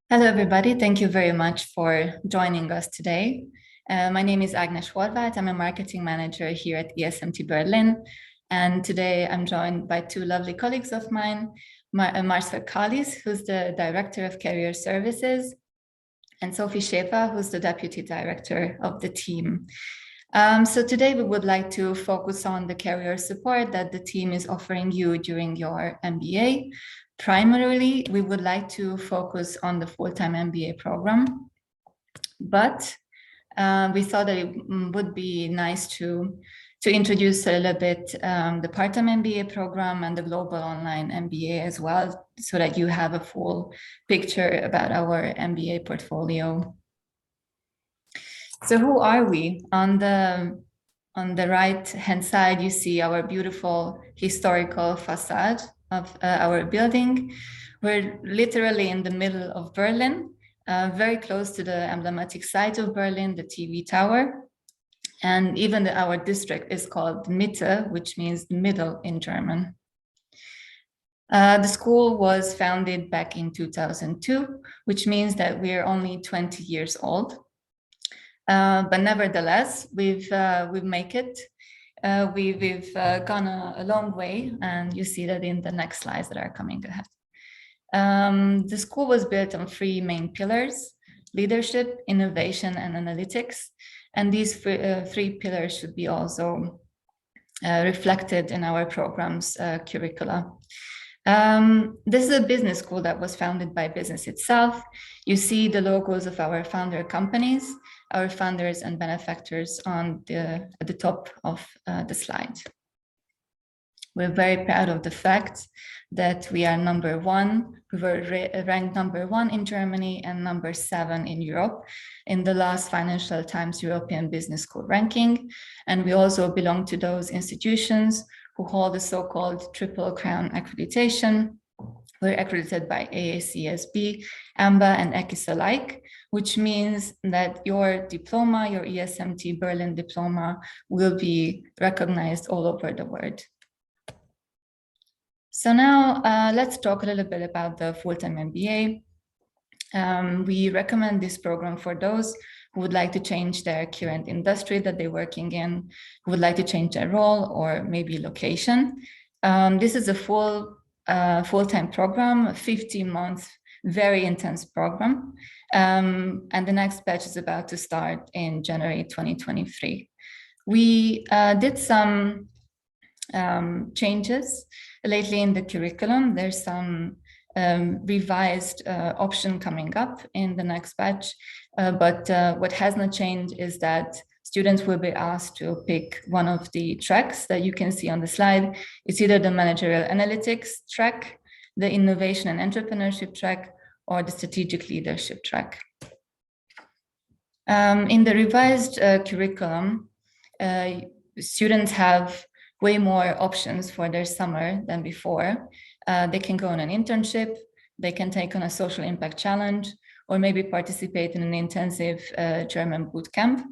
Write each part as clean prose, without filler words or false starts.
Hello, everybody. Thank you very much for joining us today. My name is Agnes Horváth. I'm a marketing manager here at ESMT Berlin. And today I'm joined by two lovely colleagues of mine, Marcel Kalis, who's the Director of Career Services, and Sophie Schäfer, who's the Deputy Director of the team. So today we would like to focus on the career support that the team is offering you during your MBA. Primarily, we would like to focus on the full-time MBA program, but we thought that it would be nice to introduce a little bit the part-time MBA program and the global online MBA as well, so that you have a full picture about our MBA portfolio. So who are we? On the right-hand side, you see our beautiful historical facade of our building. We're literally in the middle of Berlin, very close to the emblematic site of Berlin, the TV tower. And even our district is called Mitte, which means middle in German. The school was founded back in 2002, which means that we're only 20 years old. But nevertheless, we've made it. We've gone a long way, and you see that in the next slides that are coming ahead. The school was built on three main pillars: leadership, innovation, and analytics. And these three pillars should be also reflected in our program's curricula. This is a business school that was founded by business itself. You see the logos of our founder companies, our founders and benefactors at the top of the slide. We're very proud of the fact that we are number one. We were ranked number one in Germany and number 7 in Europe in the last Financial Times European Business School ranking. And we also belong to those institutions who hold the so-called Triple Crown accreditation. We're accredited by AACSB, AMBA, and EQUIS alike, which means that your diploma, your ESMT Berlin diploma, will be recognized all over the world. So now let's talk a little bit about the full-time MBA. We recommend this program for those who would like to change their current industry that they're working in, who would like to change their role or maybe location. This is a full-time program, a 15-month, very intense program. And the next batch is about to start in January 2023. We did some changes lately in the curriculum. There's some revised option coming up in the next batch. But what has not changed is that students will be asked to pick one of the tracks that you can see on the slide. It's either the managerial analytics track, the innovation and entrepreneurship track, or the strategic leadership track. In the revised curriculum, students have way more options for their summer than before. They can go on an internship, they can take on a social impact challenge, or maybe participate in an intensive German boot camp.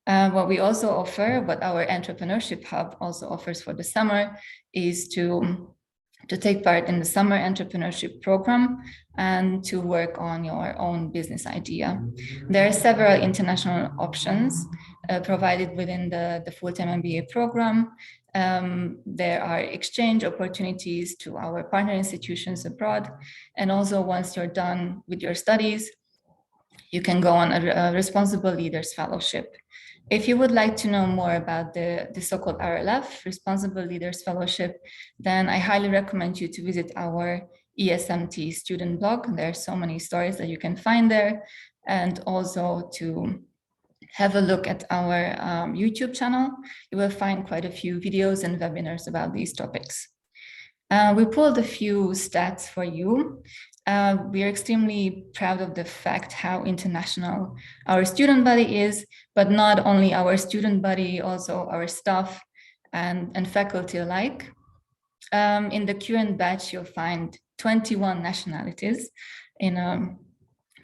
What we also offer, what our entrepreneurship hub also offers for the summer, is to take part in the summer entrepreneurship program and to work on your own business idea. There are several international options provided within the full-time MBA program. There are exchange opportunities to our partner institutions abroad. And also once you're done with your studies, you can go on a Responsible Leaders Fellowship. If you would like to know more about the so-called RLF, Responsible Leaders Fellowship, then I highly recommend you to visit our ESMT student blog. There are so many stories that you can find there, and also to have a look at our YouTube channel. You will find quite a few videos and webinars about these topics. We pulled a few stats for you. We are extremely proud of the fact how international our student body is, but not only our student body, also our staff and faculty alike. In the current batch, you'll find 21 nationalities in a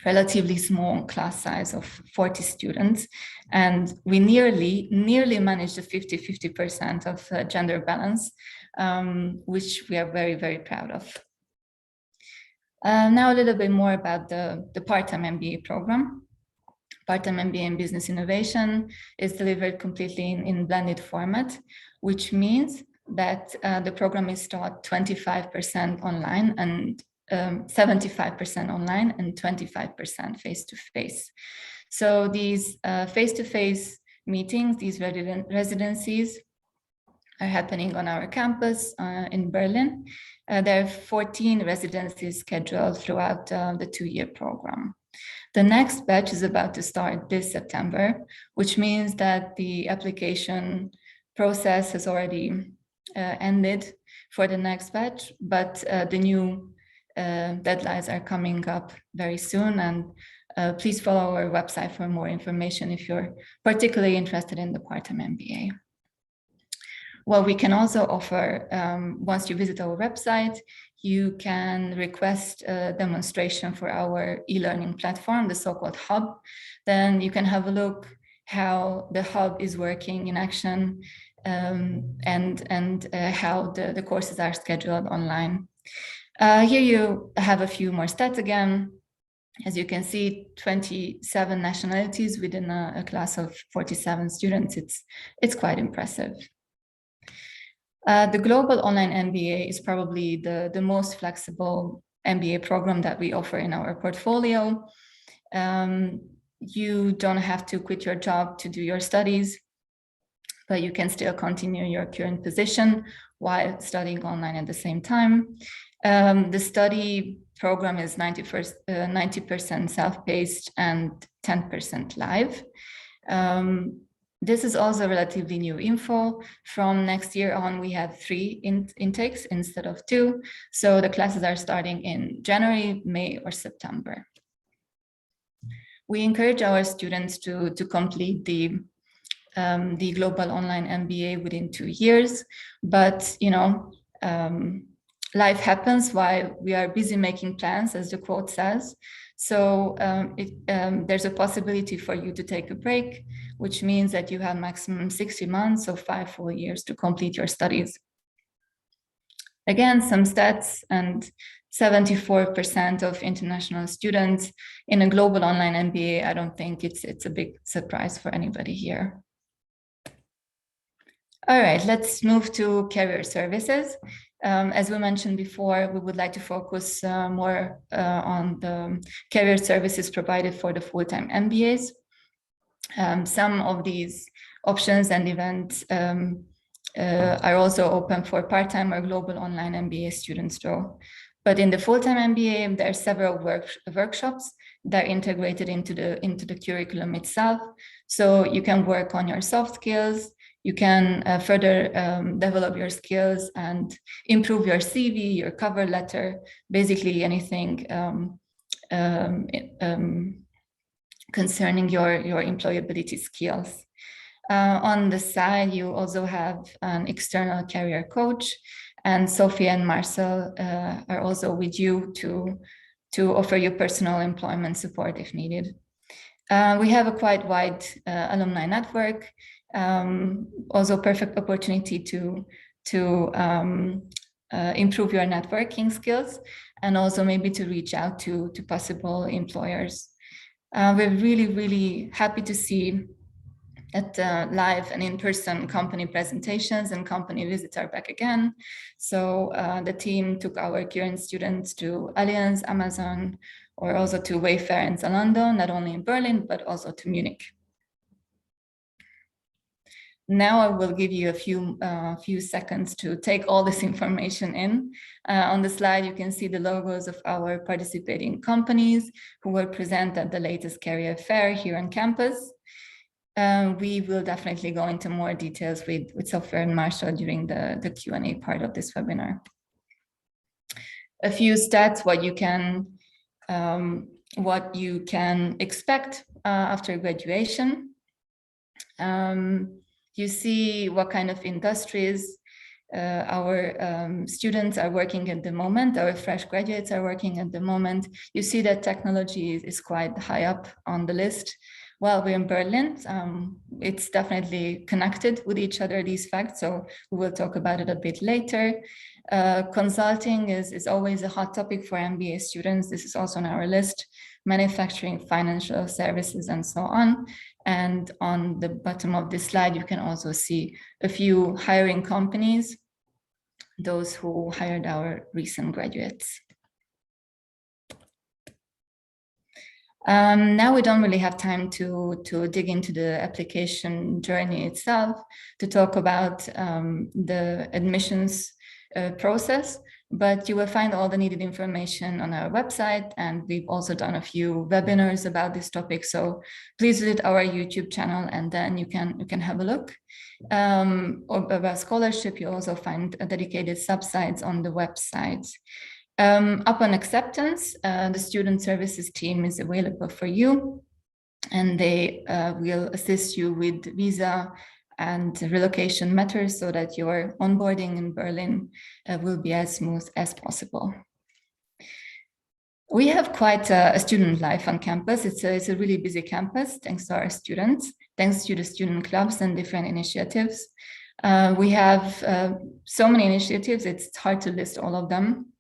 relatively small class size of 40 students. And we nearly managed the 50-50% of gender balance, which we are very, very proud of. Now a little bit more about the part-time MBA program. Part-time MBA in Business Innovation is delivered completely in blended format, which means that the program is taught 25% online and 75% online and 25% face-to-face. So these face-to-face meetings, these residencies are happening on our campus in Berlin. There are 14 residencies scheduled throughout the 2-year program. The next batch is about to start this September, which means that the application process has already ended for the next batch, but the new deadlines are coming up very soon. And please follow our website for more information if you're particularly interested in the part-time MBA. Well, we can also offer, once you visit our website, you can request a demonstration for our e-learning platform, the so-called hub. Then you can have a look how the hub is working in action and how the courses are scheduled online. Here you have a few more stats again. As you can see, 27 nationalities within a class of 47 students. It's quite impressive. The Global Online MBA is probably the most flexible MBA program that we offer in our portfolio. You don't have to quit your job to do your studies, but you can still continue your current position while studying online at the same time. The study program is 90% self-paced and 10% live. This is also relatively new info. From next year on, we have 3 intakes instead of 2. So the classes are starting in January, May, or September. We encourage our students to complete the Global Online MBA within 2 years, but life happens while we are busy making plans, as the quote says. So there's a possibility for you to take a break, which means that you have maximum 60 months, so 5 full years to complete your studies. Again, some stats, and 74% of international students in a global online MBA. I don't think it's a big surprise for anybody here. All right, let's move to career services. As we mentioned before, we would like to focus more on the career services provided for the full-time MBAs. Some of these options and events are also open for part-time or global online MBA students too. But in the full-time MBA, there are several workshops that are integrated into the curriculum itself. So you can work on your soft skills, you can further develop your skills and improve your CV, your cover letter, basically anything concerning your employability skills. On the side, you also have an external career coach, and Sophia and Marcel are also with you to offer you personal employment support if needed. We have a quite wide alumni network, also perfect opportunity to improve your networking skills and also maybe to reach out to possible employers. We're really happy to see that live and in-person company presentations and company visits are back again. So the team took our current students to Allianz, Amazon, or also to Wayfair and Zalando, not only in Berlin, but also to Munich. Now I will give you a few seconds to take all this information in. On the slide, you can see the logos of our participating companies who will present at the latest career fair here on campus. We will definitely go into more details with Sophia and Marshall during the Q&A part of this webinar. A few stats, what you can expect after graduation. You see what kind of industries our students are working at the moment, our fresh graduates are working at the moment. You see that technology is quite high up on the list. Well, we're in Berlin. It's definitely connected with each other, these facts, so we will talk about it a bit later. Consulting is always a hot topic for MBA students. This is also on our list. Manufacturing, financial services, and so on. And on the bottom of this slide, you can also see a few hiring companies, those who hired our recent graduates. Now we don't really have time to dig into the application journey itself, to talk about the admissions process, but you will find all the needed information on our website, and we've also done a few webinars about this topic, so please visit our YouTube channel and then you can have a look. About scholarship, you also find dedicated subsites on the website. Upon acceptance, the student services team is available for you, and they will assist you with visa and relocation matters so that your onboarding in Berlin will be as smooth as possible. We have quite a student life on campus. It's a really busy campus, thanks to our students, thanks to the student clubs and different initiatives. We have so many initiatives, it's hard to list all of them.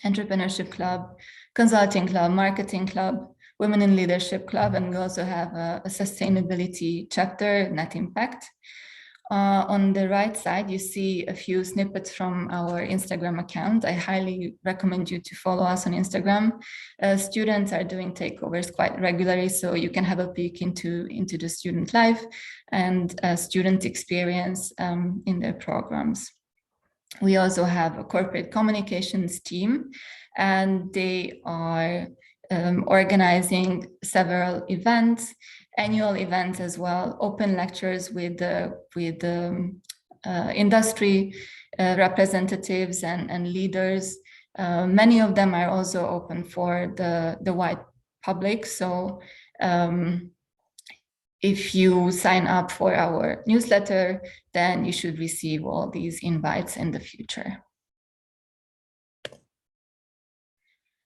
Entrepreneurship Club, Consulting Club, Marketing Club, Women in Leadership Club, and we also have a sustainability chapter, Net Impact. On the right side, you see a few snippets from our Instagram account. I highly recommend you to follow us on Instagram. Students are doing takeovers quite regularly, so you can have a peek into the student life and student experience in their programs. We also have a corporate communications team, and they are organizing several events, annual events as well, open lectures with the industry representatives and leaders. Many of them are also open for the wide public. So if you sign up for our newsletter, then you should receive all these invites in the future.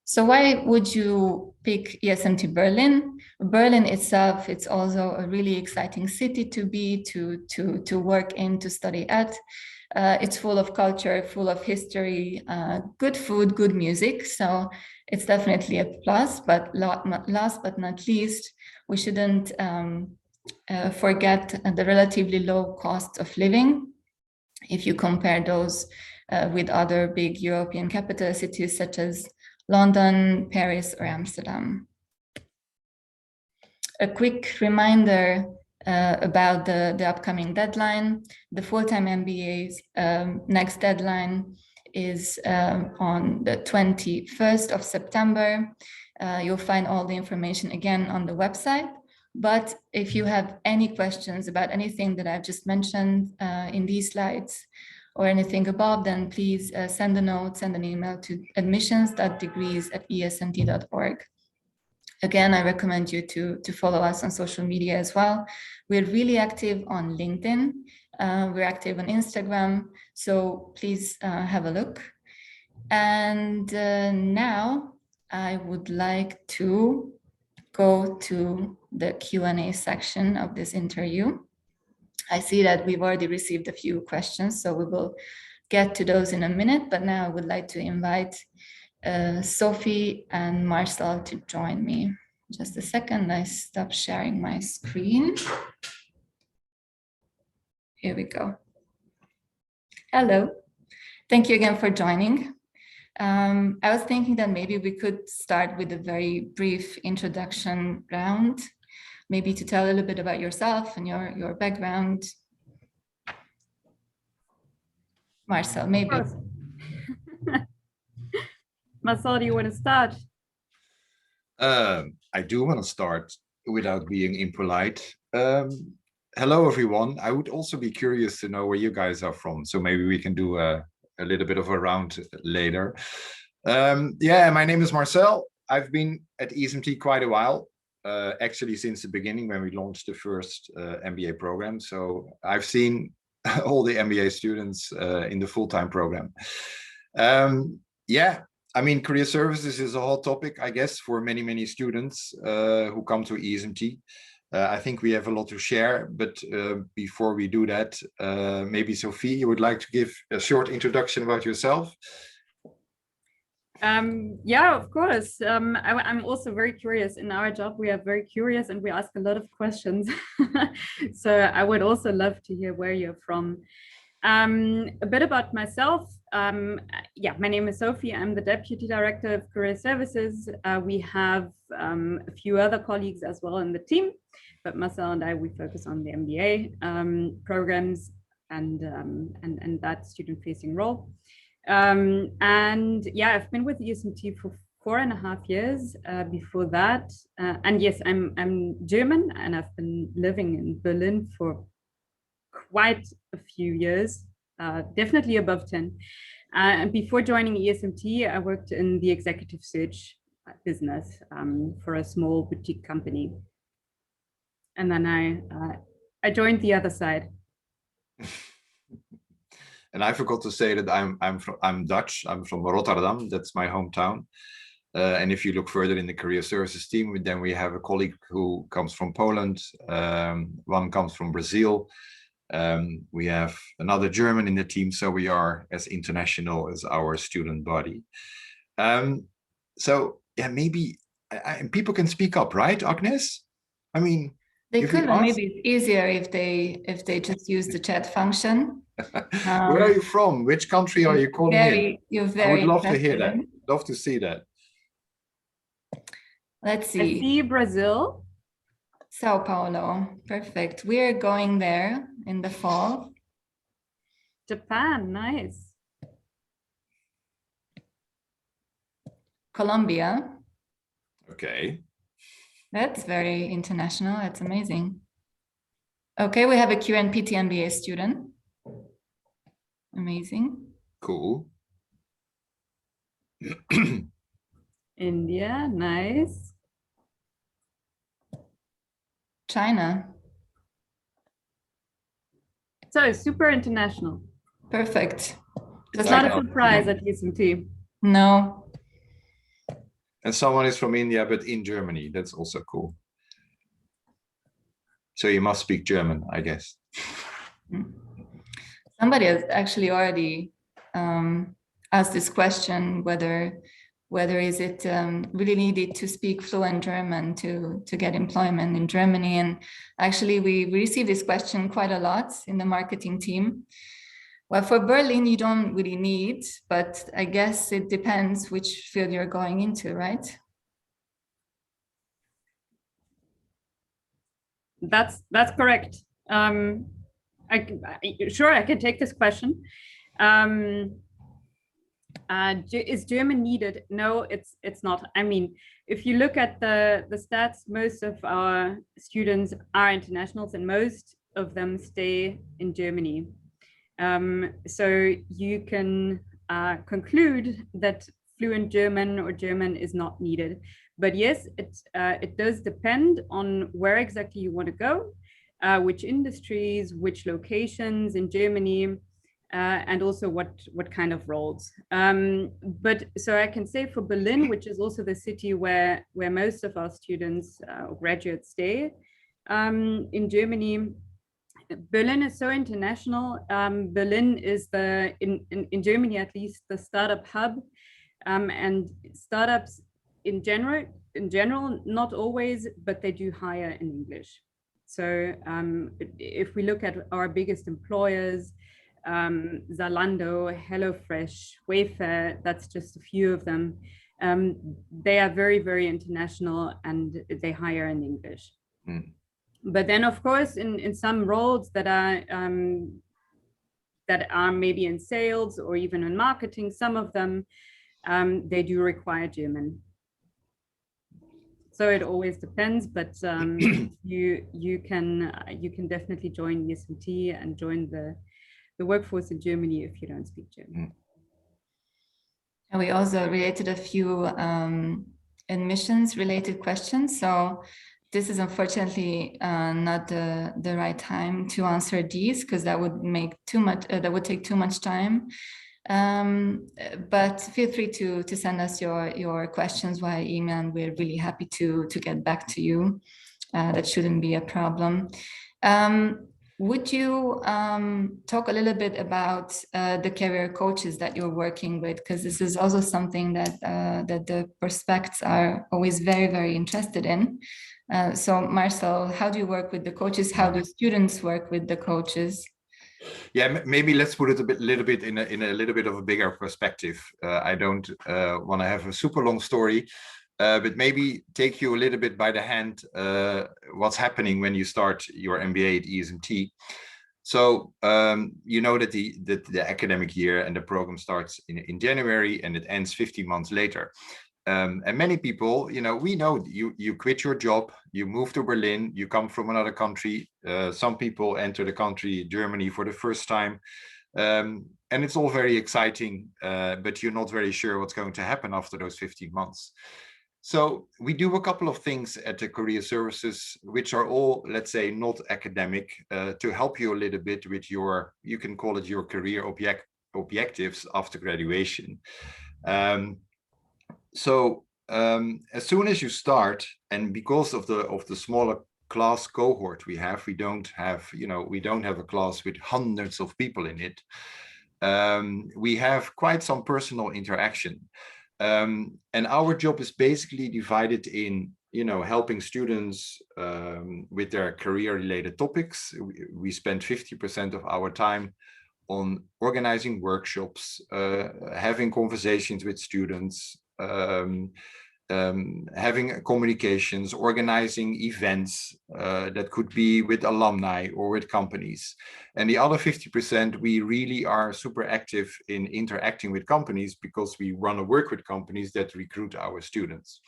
So why would you pick ESMT Berlin? Berlin itself, it's also a really exciting city to be, to work in, to study at. It's full of culture, full of history, good food, good music. So it's definitely a plus, but last but not least, we shouldn't forget the relatively low cost of living. If you compare those with other big European capital cities such as London, Paris, or Amsterdam. A quick reminder about the upcoming deadline. The Full-Time Mba's next deadline is on the 21st of September. You'll find all the information again on the website. But if you have any questions about anything that I've just mentioned in these slides or anything above, then please send a note, send an email to admissions.degrees@esmt.org. Again, I recommend you to follow us on social media as well. We're really active on LinkedIn. We're active on Instagram, so please have a look. And now I would like to go to the Q&A section of this interview. I see that we've already received a few questions, so we will get to those in a minute, but now I would like to invite Sophie and Marcel to join me. Just a second, I stop sharing my screen. Here we go. Hello, thank you again for joining. I was thinking that maybe we could start with a very brief introduction round, maybe to tell a little bit about yourself and your background. Marcel, maybe. Marcel, do you want to start? I do want to start without being impolite. Hello, everyone. I would also be curious to know where you guys are from, so maybe we can do a little bit of a round later. Yeah, my name is Marcel. I've been at ESMT quite a while, actually since the beginning when we launched the first MBA program. So I've seen all the MBA students in the full-time program. Yeah, I mean, career services is a hot topic, I guess, for many students who come to ESMT. I think we have a lot to share, but before we do that, maybe Sophie, you would like to give a short introduction about yourself? Yeah, of course. I'm also very curious. In our job, we are very curious and we ask a lot of questions. So I would also love to hear where you're from. A bit about myself. Yeah, my name is Sophie. I'm the Deputy Director of Career Services. We have a few other colleagues as well in the team, but Marcel and I, we focus on the MBA programs and that student-facing role. And yeah, I've been with ESMT for 4.5 years before that. And yes, I'm German and I've been living in Berlin for quite a few years, definitely above 10. And before joining ESMT, I worked in the executive search business for a small boutique company. And then I joined the other side. And I forgot to say that I'm Dutch. I'm from Rotterdam. That's my hometown. And if you look further in the career services team, then we have a colleague who comes from Poland. One comes from Brazil. We have another German in the team. So we are as international as our student body. So yeah, maybe people can speak up, right, Agnes? I mean, they could, but maybe it's easier if they just use the chat function. Where are you from? Which country are you calling in? You're very I would love to hear that. Love to see that. Let's see. I see Brazil. Sao Paulo. Perfect. We are going there in the fall. Japan. Nice. Colombia. Okay. That's very international. That's amazing. Okay, we have a QNPT MBA student. Amazing. Cool. India, nice. China. So super international. Perfect. It's not a surprise at ESMT. No. And someone is from India, but in Germany. That's also cool. So you must speak German, I guess. Somebody has actually already asked this question, whether is it really needed to speak fluent German to get employment in Germany. And actually we receive this question quite a lot in the marketing team. Well, for Berlin, you don't really need, but I guess it depends which field you're going into, right? That's correct. Sure, I can take this question. Is German needed? No, it's not. I mean, if you look at the stats, most of our students are internationals and most of them stay in Germany. So you can conclude that fluent German or German is not needed. But yes, it does depend on where exactly you want to go, which industries, which locations in Germany, and also what kind of roles. But so I can say for Berlin, which is also the city where most of our students or graduates stay in Germany, Berlin is so international. Berlin is in Germany, at least, the startup hub, and startups in general, not always, but they do hire in English. So if we look at our biggest employers, Zalando, HelloFresh, Wayfair, that's just a few of them. They are very, very international and they hire in English. Mm. But then, of course, in some roles that are maybe in sales or even in marketing, some of them, they do require German. So it always depends, but you can definitely join ESMT and join the workforce in Germany if you don't speak German. And we also related a few admissions related questions. So this is unfortunately not the right time to answer these, because that would make too much. That would take too much time. But feel free to send us your questions via email, and we're really happy to get back to you. that shouldn't be a problem. Would you talk a little bit about the career coaches that you're working with? Because this is also something that that the prospects are always very, very interested in. So Marcel, how do you work with the coaches? How do students work with the coaches? Yeah, maybe let's put it a little bit in a little bit of a bigger perspective. I don't want to have a super long story, but maybe take you a little bit by the hand what's happening when you start your MBA at ESMT. So you know that the academic year and the program starts in January and it ends 15 months later. And many people, you know, we know you quit your job, you move to Berlin, you come from another country. Some people enter the country, Germany, for the first time. And it's all very exciting, but you're not very sure what's going to happen after those 15 months. So we do a couple of things at the career services, which are all, let's say, not academic, to help you a little bit with your, you can call it your career objectives after graduation. So as soon as you start, and because of the smaller class cohort we don't have, you know, we don't have a class with hundreds of people in it. We have quite some personal interaction. And our job is basically divided in, you know, helping students with their career-related topics. We spend 50% of our time on organizing workshops, having conversations with students, having communications, organizing events that could be with alumni or with companies. And the other 50%, we really are super active in interacting with companies because we want to work with companies that recruit our students.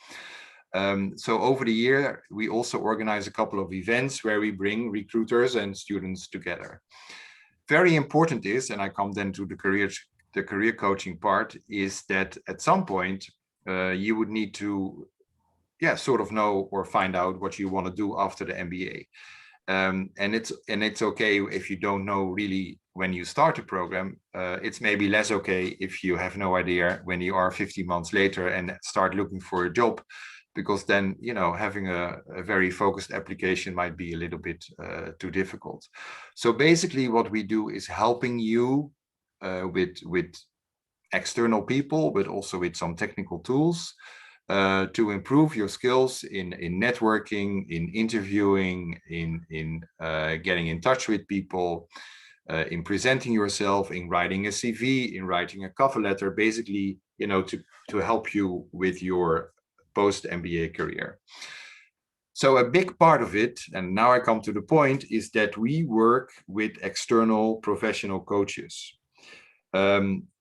So over the year, we also organize a couple of events where we bring recruiters and students together. Very important is, and I come then to the career coaching part, is that at some point you would need to, sort of know or find out what you want to do after the MBA. And it's okay if you don't know really when you start a program. It's maybe less okay if you have no idea when you are 50 months later and start looking for a job, because then, you know, having a very focused application might be a little bit too difficult. So basically what we do is helping you with external people, but also with some technical tools to improve your skills in networking, in interviewing, in getting in touch with people, in presenting yourself, in writing a CV, in writing a cover letter, basically, you know, to help you with your post-MBA career. So a big part of it, and now I come to the point, is that we work with external professional coaches.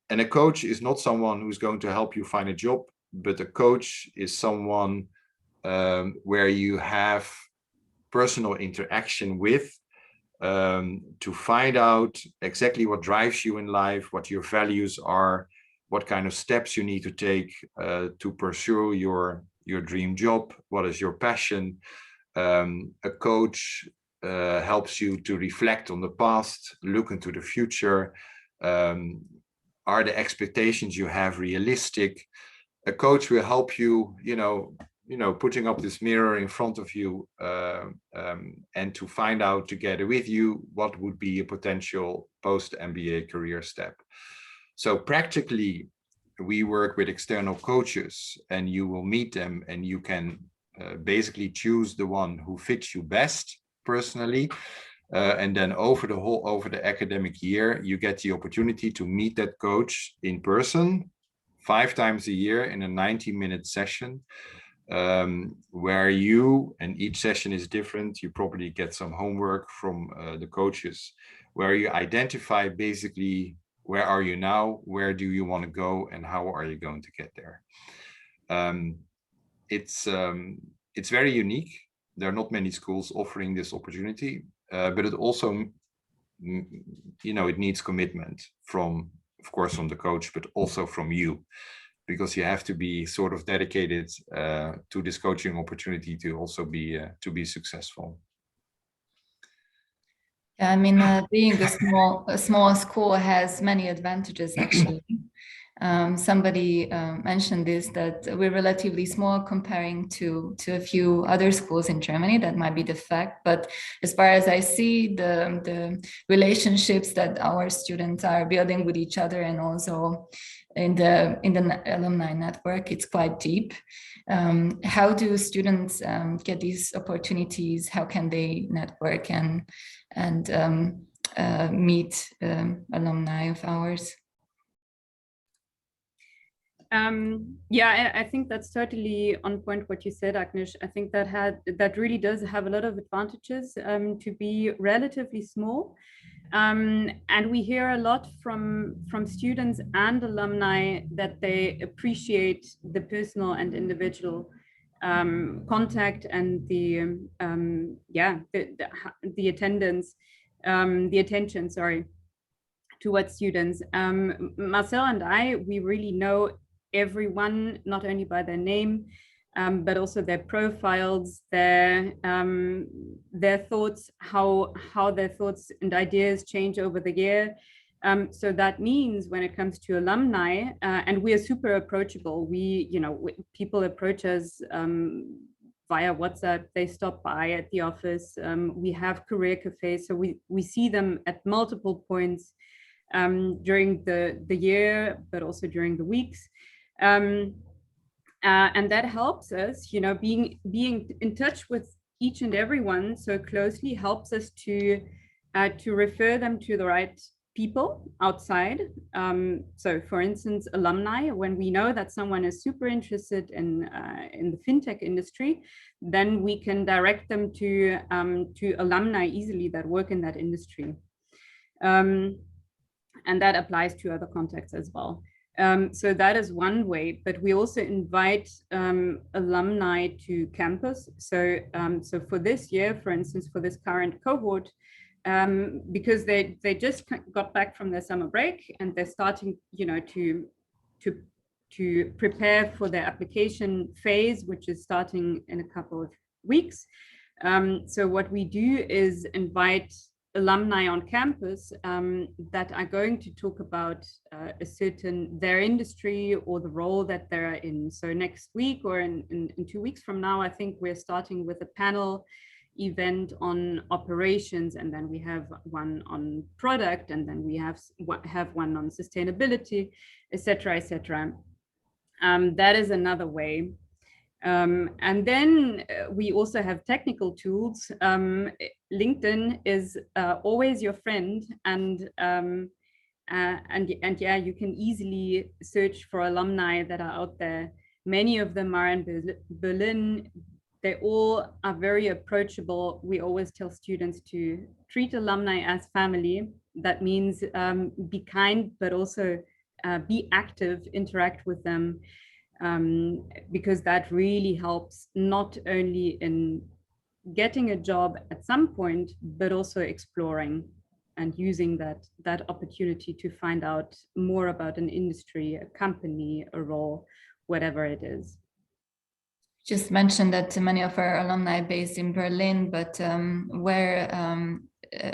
And a coach is not someone who's going to help you find a job, but a coach is someone where you have personal interaction with, to find out exactly what drives you in life, what your values are, what kind of steps you need to take to pursue your dream job, what is your passion. A coach helps you to reflect on the past, look into the future. Are the expectations you have realistic? A coach will help you, you know, putting up this mirror in front of you and to find out together with you what would be a potential post-MBA career step. So practically, we work with external coaches, and you will meet them, and you can basically choose the one who fits you best personally. And then over the academic year, you get the opportunity to meet that coach in person 5 times a year in a 90-minute session, where and each session is different. You probably get some homework from the coaches, where you identify basically where are you now, where do you want to go, and how are you going to get there. It's very unique. There are not many schools offering this opportunity, but it also, you know, it needs commitment from, of course, from the coach, but also from you, because you have to be sort of dedicated to this coaching opportunity to also be successful. Yeah, I mean, being a small school has many advantages, actually. Somebody mentioned this, that we're relatively small comparing to a few other schools in Germany. That might be the fact, but as far as I see, the relationships that our students are building with each other and also in the alumni network, it's quite deep. How do students get these opportunities? How can they network and meet alumni of ours? Yeah, I think that's totally on point what you said, Agnes. I think that really does have a lot of advantages to be relatively small. And we hear a lot from students and alumni that they appreciate the personal and individual contact and the attendance, the attention, sorry, towards students. Marcel and I, we really know everyone, not only by their name, but also their profiles, their thoughts, how their thoughts and ideas change over the year. So that means when it comes to alumni, and we are super approachable. People approach us via WhatsApp. They stop by at the office. We have career cafes, so we see them at multiple points during the year, but also during the weeks. And that helps us, being in touch with each and everyone so closely helps us to refer them to the right people outside. So for instance, alumni, when we know that someone is super interested in the fintech industry, then we can direct them to alumni easily that work in that industry. And that applies to other contexts as well. So that is one way, but we also invite alumni to campus. So for this year, for instance, for this current cohort, because they just got back from their summer break and they're starting, to prepare for their application phase, which is starting in a couple of weeks. So what we do is invite alumni on campus that are going to talk about their industry or the role that they're in. So next week or in 2 weeks from now, I think we're starting with a panel event on operations, and then we have one on product, and then we have one on sustainability, etc., etc. That is another way. And then we also have technical tools. LinkedIn is always your friend, and yeah, you can easily search for alumni that are out there. Many of them are in Berlin. They all are very approachable. We always tell students to treat alumni as family. That means be kind, but also be active, interact with them. Because that really helps not only in getting a job at some point, but also exploring and using that opportunity to find out more about an industry, a company, a role, whatever it is. Just mentioned that many of our alumni based in Berlin, but where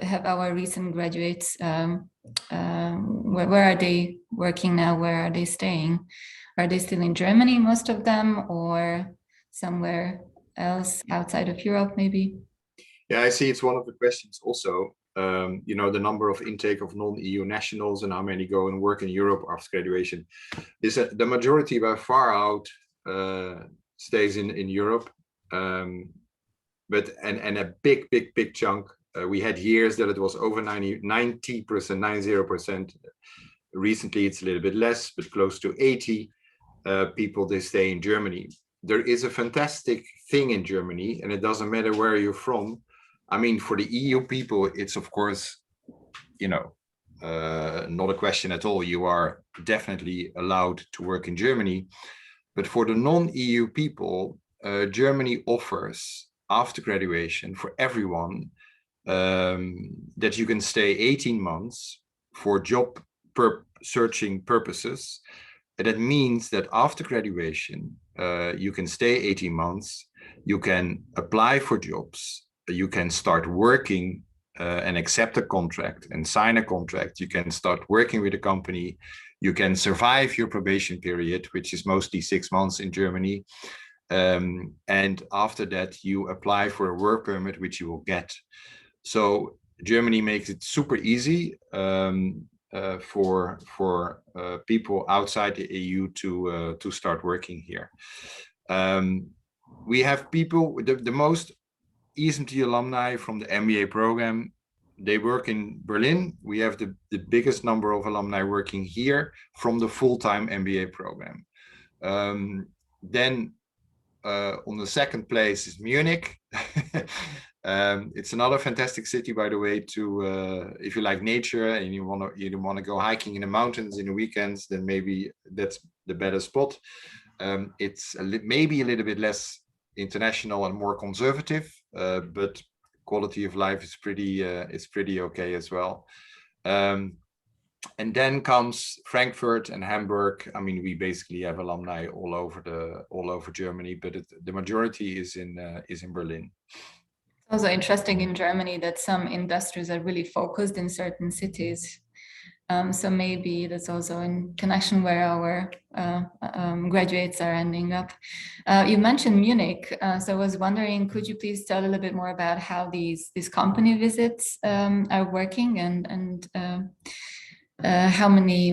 have our recent graduates, where are they working now? Where are they staying? Are they still in Germany, most of them, or somewhere else outside of Europe, maybe? Yeah, I see it's one of the questions also, the number of intake of non-EU nationals and how many go and work in Europe after graduation. Is the majority by far out stays in Europe, but a big chunk. We had years that it was over 90%. Recently, it's a little bit less, but close to 80 people, they stay in Germany. There is a fantastic thing in Germany, and it doesn't matter where you're from. I mean, for the EU people, it's of course, not a question at all. You are definitely allowed to work in Germany. But for the non-EU people, Germany offers after graduation for everyone that you can stay 18 months for job searching purposes. And that means that after graduation, you can stay 18 months, you can apply for jobs, you can start working and accept a contract and sign a contract, you can start working with a company, You can survive your probation period, which is mostly 6 months in Germany. And after that, you apply for a work permit, which you will get. So Germany makes it super easy for people outside the EU to start working here. We have people, the most ESMT alumni from the MBA program, they work in Berlin. We have the biggest number of alumni working here from the full-time MBA program. Then on the second place is Munich. It's another fantastic city, by the way, to if you like nature and you want to go hiking in the mountains in the weekends, then maybe that's the better spot. It's maybe a little bit less international and more conservative, but quality of life is pretty okay as well. And then comes Frankfurt and Hamburg. I mean, we basically have alumni all over Germany, but the majority is in Berlin. It's also interesting in Germany that some industries are really focused in certain cities. So maybe that's also in connection where our graduates are ending up. You mentioned Munich, so I was wondering, could you please tell a little bit more about how these company visits are working, and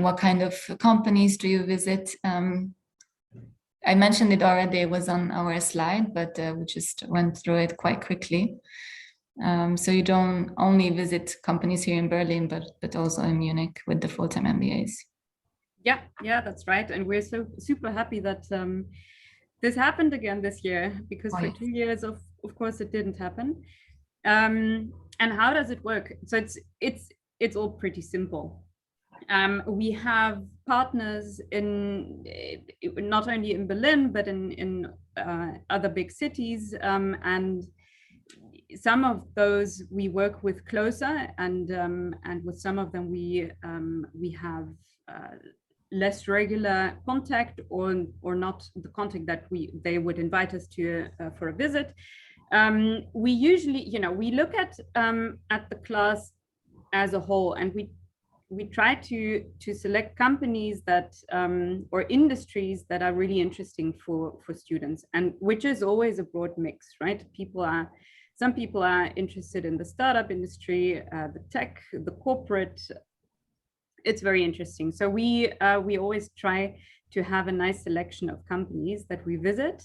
what kind of companies do you visit? I mentioned it already, it was on our slide, but we just went through it quite quickly. So you don't only visit companies here in Berlin, but also in Munich with the full-time MBAs. Yeah, that's right. And we're so super happy that this happened again this year, because for 2 years, of course, it didn't happen. And how does it work? So it's all pretty simple. We have partners in not only in Berlin, but in other big cities, and some of those we work with closer, and with some of them we have less regular contact, or not the contact that they would invite us to for a visit. We usually, we look at the class as a whole, and we try to select companies that or industries that are really interesting for students, and which is always a broad mix, right? Some people are interested in the startup industry, the tech, the corporate. It's very interesting. So we always try to have a nice selection of companies that we visit.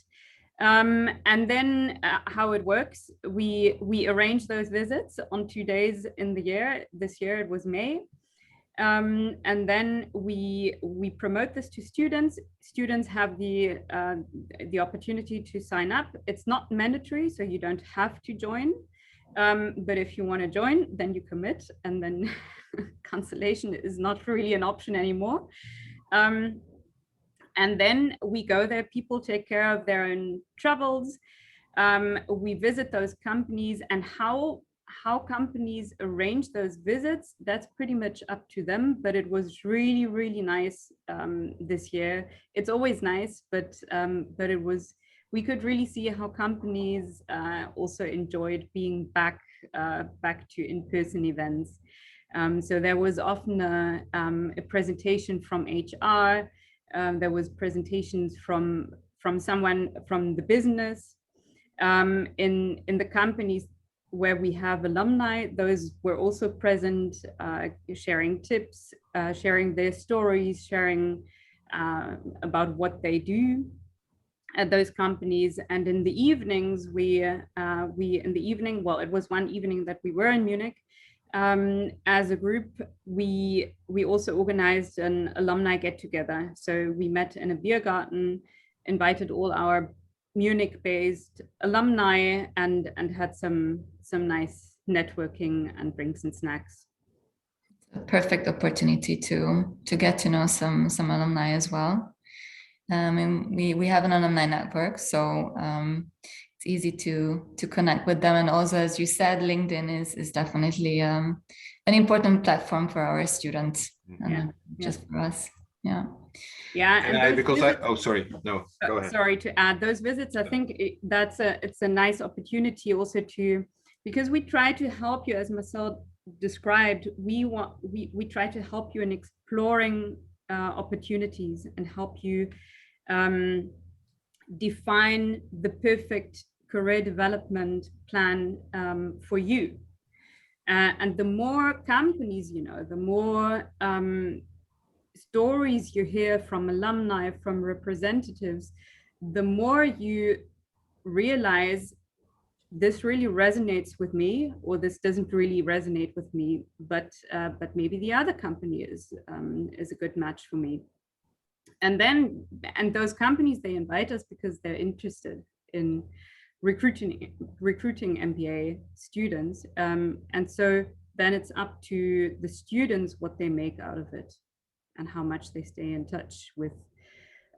And then how it works, we arrange those visits on 2 days in the year. This year it was May. And then we promote this to students. Students have the opportunity to sign up. It's not mandatory, so you don't have to join. But if you want to join, then you commit, and then cancellation is not really an option anymore. And then we go there. People take care of their own travels. We visit those companies, and how companies arrange those visits, that's pretty much up to them. But it was really, really nice this year. It's always nice, but we could really see how companies also enjoyed being back to in-person events. So there was often a presentation from HR. There was presentations from someone from the business. In the companies where we have alumni, those were also present, sharing tips, sharing their stories, sharing about what they do at those companies. And in the evenings, well, it was one evening that we were in Munich. As a group, we also organized an Alumni Get-Together. So we met in a beer garden, invited all our Munich-based alumni, and had some nice networking and drinks and snacks. A perfect opportunity to get to know some alumni as well. And we have an alumni network, so it's easy to connect with them. And also, as you said, LinkedIn is definitely an important platform for our students, and just for us. Yeah. And sorry, no, go ahead. Sorry to add, those visits, I think it's a nice opportunity also because we try to help you, as Marcel described. We try to help you in exploring opportunities and help you define the perfect career development plan for you. And the more companies, you know, the more stories you hear from alumni, from representatives, the more you realize this really resonates with me, or this doesn't really resonate with me, but maybe the other company is a good match for me. And those companies, they invite us because they're interested in recruiting MBA students. And so then it's up to the students what they make out of it and how much they stay in touch with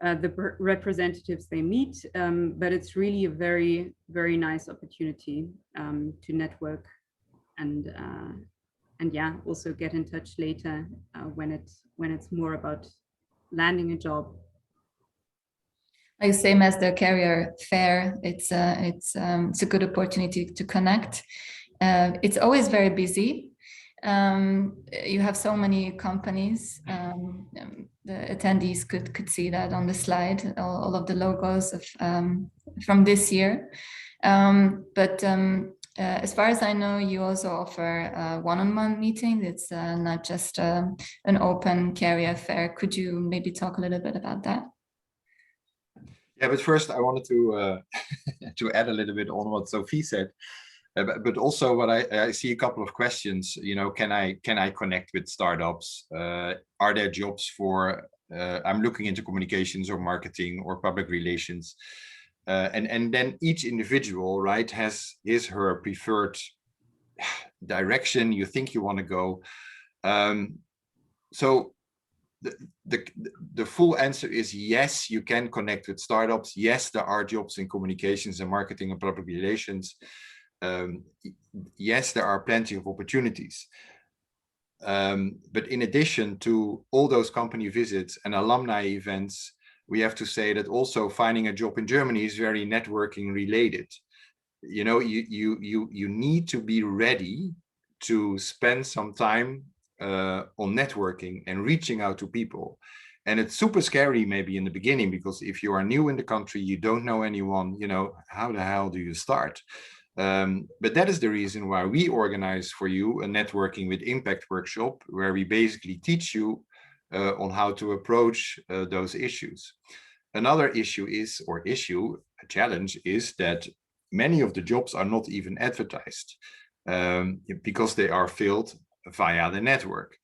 the representatives they meet. But it's really a very, very nice opportunity to network and yeah, also get in touch later when it's more about landing a job. Like same as the career fair, it's a good opportunity to connect. It's always very busy. You have so many companies. The attendees could see that on the slide, all of the logos of from this year. But as far as I know, you also offer one-on-one meetings. It's not just an open career fair. Could you maybe talk a little bit about that? Yeah, but first I wanted to to add a little bit on what Sophie said, but also what I see a couple of questions. You know, can I connect with startups? Are there jobs for? I'm looking into communications or marketing or public relations, and then each individual, right, has her preferred direction. You think you want to go, so. The full answer is yes, you can connect with startups. Yes, there are jobs in communications and marketing and public relations. Yes, there are plenty of opportunities. But in addition to all those company visits and alumni events, we have to say that also finding a job in Germany is very networking related. You know, you need to be ready to spend some time on networking and reaching out to people. And it's super scary maybe in the beginning, because if you are new in the country, you don't know anyone, you know, how the hell do you start? But that is the reason why we organize for you a networking with impact workshop, where we basically teach you on how to approach those issues. Another issue is, a challenge is that many of the jobs are not even advertised because they are filled via the network.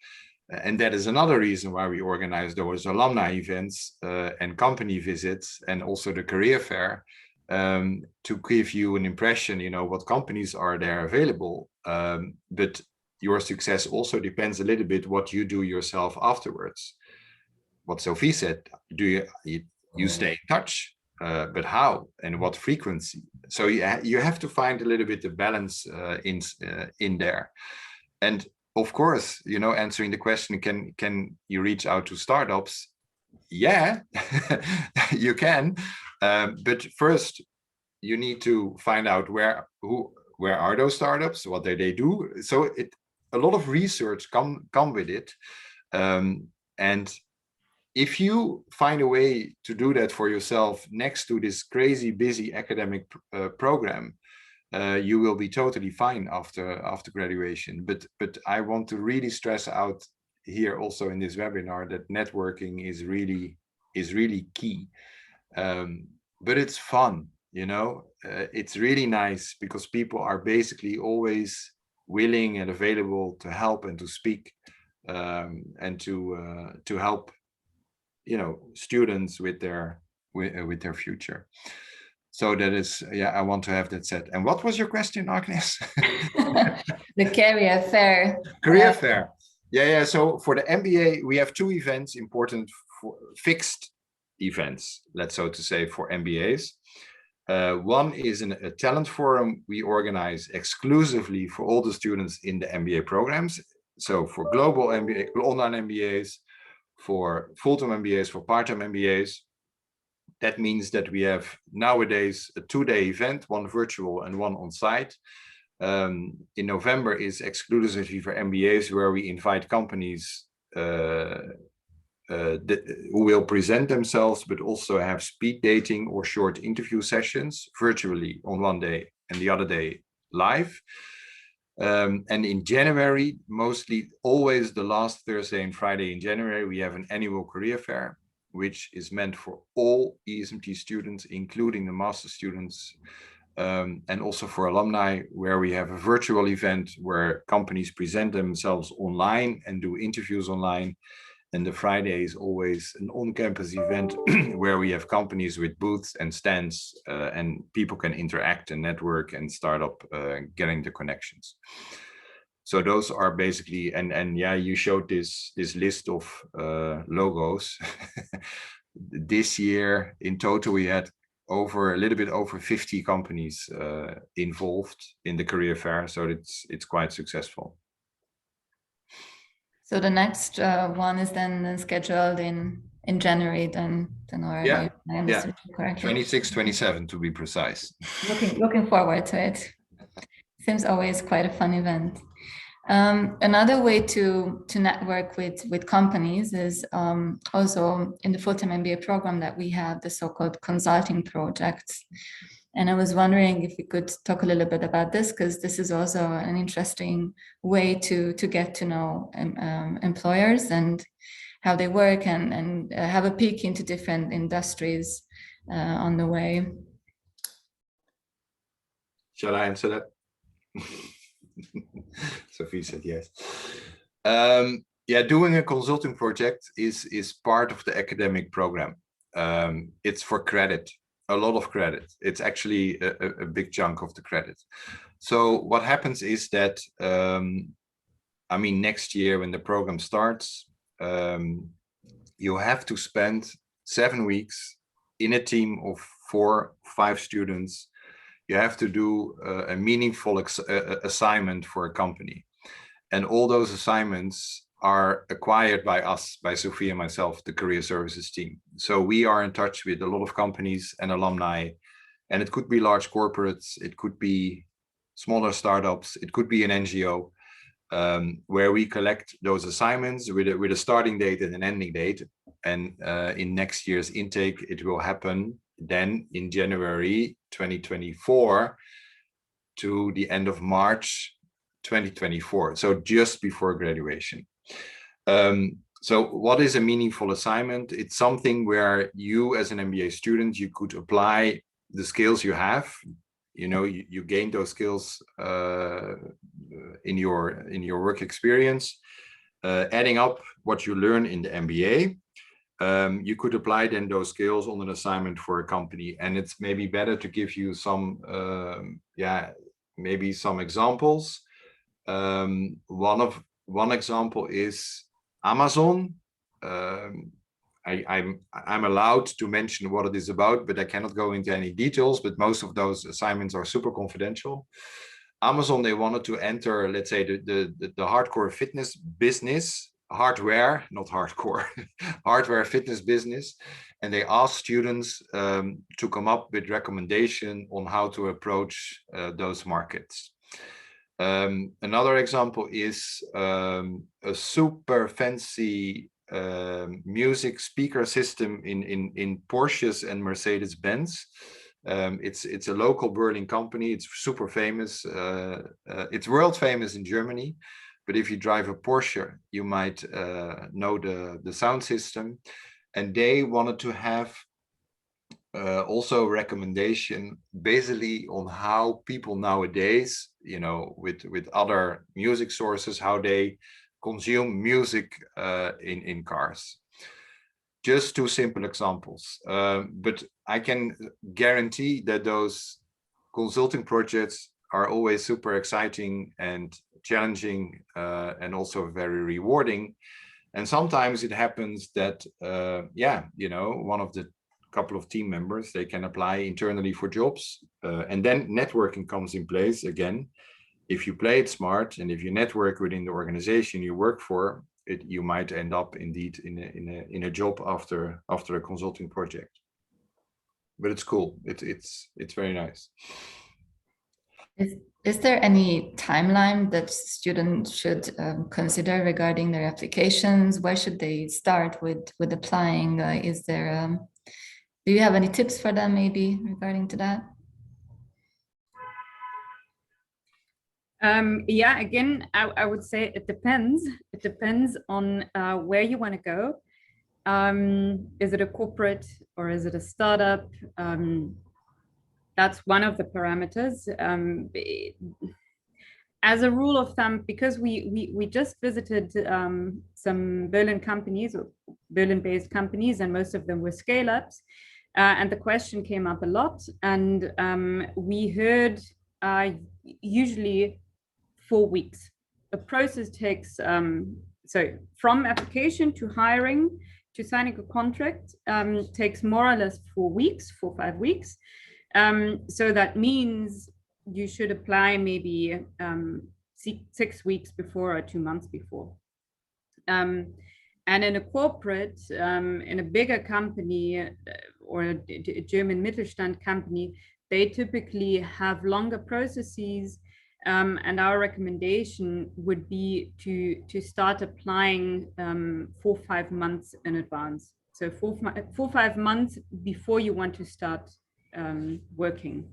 And that is another reason why we organize those alumni events and company visits, and also the career fair, to give you an impression, you know, what companies are there available. But your success also depends a little bit what you do yourself afterwards. What Sophie said, do you stay in touch, but how and what frequency? So you have to find a little bit of balance in there. And of course, you know, answering the question, can you reach out to startups? Yeah, you can. But first, you need to find out where are those startups, what do they do? So a lot of research come with it. And if you find a way to do that for yourself next to this crazy busy academic program, you will be totally fine after graduation. But I want to really stress out here also in this webinar that networking is really key. But it's fun, you know. It's really nice because people are basically always willing and available to help and to speak, and to help, you know, students with their future. So that is, yeah, I want to have that said. And what was your question, Agnes? The career fair. Career fair. Yeah. So for the MBA, we have two events important, for fixed events, let's so to say, for MBAs. One is a talent forum we organize exclusively for all the students in the MBA programs. So for global MBA, online MBAs, for full-time MBAs, for part-time MBAs. That means that we have nowadays a 2-day event, one virtual and one on site. In November is exclusively for MBAs, where we invite companies who will present themselves, but also have speed dating or short interview sessions virtually on one day and the other day live. And in January, mostly always the last Thursday and Friday in January, we have an annual career fair, which is meant for all ESMT students, including the master students, and also for alumni, where we have a virtual event where companies present themselves online and do interviews online. And the Friday is always an on-campus event where we have companies with booths and stands, and people can interact and network and start up getting the connections. So those are basically, and yeah, you showed this list of logos. This year in total, we had a little bit over 50 companies involved in the career fair. So it's quite successful. So the next one is then scheduled in January, then already. Yeah, I understood you correctly. 26, 27 to be precise. Looking forward to it. Seems always quite a fun event. Another way to network with companies is also in the Full-Time MBA program that we have the so-called consulting projects. And I was wondering if we could talk a little bit about this, because this is also an interesting way to get to know employers and how they work, and have a peek into different industries on the way. Shall I answer that? Sophie said yes. Yeah, doing a consulting project is part of the academic program. It's for credit. A lot of credit. It's actually a big chunk of the credit. So what happens is that, I mean, next year when the program starts, you have to spend 7 weeks in a team of 4, 5 students. You have to do a meaningful assignment for a company. And all those assignments are acquired by us, by Sophie and myself, the career services team. So we are in touch with a lot of companies and alumni, and it could be large corporates, it could be smaller startups, it could be an NGO, where we collect those assignments with a starting date and an ending date. And in next year's intake, it will happen then in January 2024 to the end of March 2024. So just before graduation. So what is a meaningful assignment? It's something where you as an MBA student, you could apply the skills you have. You know, you gain those skills in your work experience, adding up what you learn in the MBA. You could apply then those skills on an assignment for a company, and it's maybe better to give you some, maybe some examples. One example is Amazon. I'm allowed to mention what it is about, but I cannot go into any details, but most of those assignments are super confidential. Amazon, they wanted to enter, let's say, the hardcore fitness business, hardware, not hardcore, hardware fitness business. And they asked students to come up with recommendation on how to approach those markets. Another example is a super fancy music speaker system in Porsches and Mercedes-Benz. It's a local Berlin company. It's super famous. It's world famous in Germany. But if you drive a Porsche, you might know the sound system. And they wanted to have also recommendation basically on how people nowadays, you know, with other music sources, how they consume music in cars. Just 2 simple examples, but I can guarantee that those consulting projects are always super exciting and challenging, and also very rewarding. And sometimes it happens that, you know, one of the couple of team members, they can apply internally for jobs, and then networking comes in place again. If you play it smart and if you network within the organization you work for, you might end up indeed in a job after a consulting project. But it's cool. It's very nice. Is there any timeline that students should consider regarding their applications? Where should they start with applying? Is there, do you have any tips for them maybe regarding to that? Yeah, again, I would say it depends. It depends on where you want to go. Is it a corporate or is it a startup? That's one of the parameters. As a rule of thumb, because we just visited some Berlin companies, or Berlin-based companies, and most of them were scale-ups, and the question came up a lot, and we heard usually 4 weeks. The process takes, so from application to hiring to signing a contract takes more or less 4 weeks, 4-5 weeks. So that means you should apply maybe 6 weeks before or 2 months before. And in a corporate, in a bigger company or a German Mittelstand company, they typically have longer processes. And our recommendation would be to start applying 4-5 months in advance. So 4-5 months before you want to start working.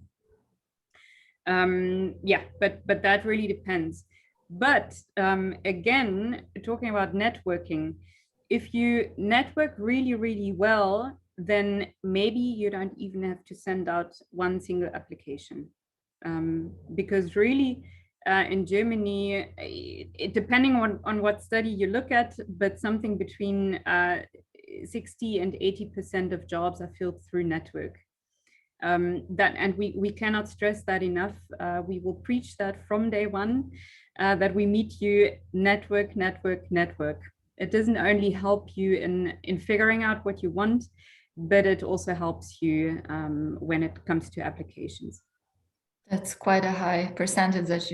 Yeah, but that really depends. But again, talking about networking, if you network really, really well, then maybe you don't even have to send out one single application. Because really in Germany, depending on what study you look at, but something between 60 and 80% of jobs are filled through network. And we cannot stress that enough. We will preach that from day one, that we meet you, network, network, network. It doesn't only help you in figuring out what you want, but it also helps you when it comes to applications. That's quite a high percentage that